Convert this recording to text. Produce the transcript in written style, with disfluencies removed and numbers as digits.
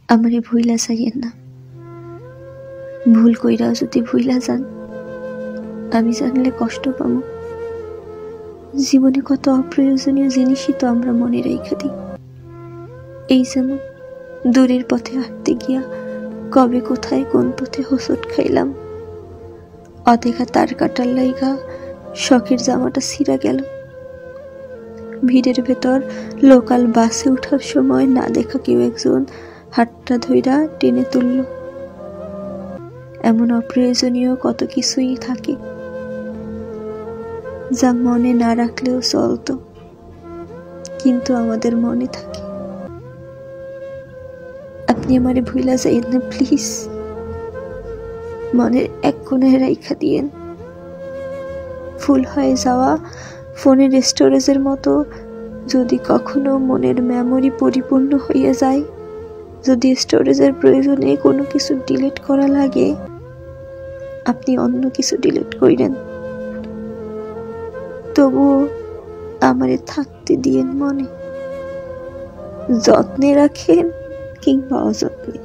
আমারে ভুইলা যাইয়েন না। ভুল কইরা যদি ভুইলা যান, আমি জানলে কষ্ট পাবো। জীবনে কত অপ্রয়োজনীয় জিনিসই তো আমরা মনে রেখে দিই। এই যেমন দূরের পথে হাঁটতে গিয়া কবে কোথায় কোন পথে হোঁচট খাইলাম, অদেখা তার কাটার লাইগা শখের জামাটা ছিঁড়া গেল, ভিড়ের ভেতর লোকাল বাসে ওঠার সময় না দেখা কেউ একজন হাতটা ধইরা টেনে তুলল। এমন অপ্রয়োজনীয় কত কিছুই থাকে যা মনে না রাখলেও চলতো, কিন্তু আমাদের মনে থাকে। আপনি আমারে ভুইলা যাইয়েন না প্লিজ, মনের এক কোণে রাইখা দিয়েন। ফুল হয়ে যাওয়া ফোনের স্টোরেজের মতো যদি কখনো মনের মেমোরি পরিপূর্ণ হয়ে যায়, যদি স্টোরেজের প্রয়োজনে কোনো কিছু ডিলিট করা লাগে, আপনি অন্য কিছু ডিলিট কইরেন, তবুও আমারে থাকতে দিয়েন মনে। যত্নে রাখেন কিংবা অযত্নে।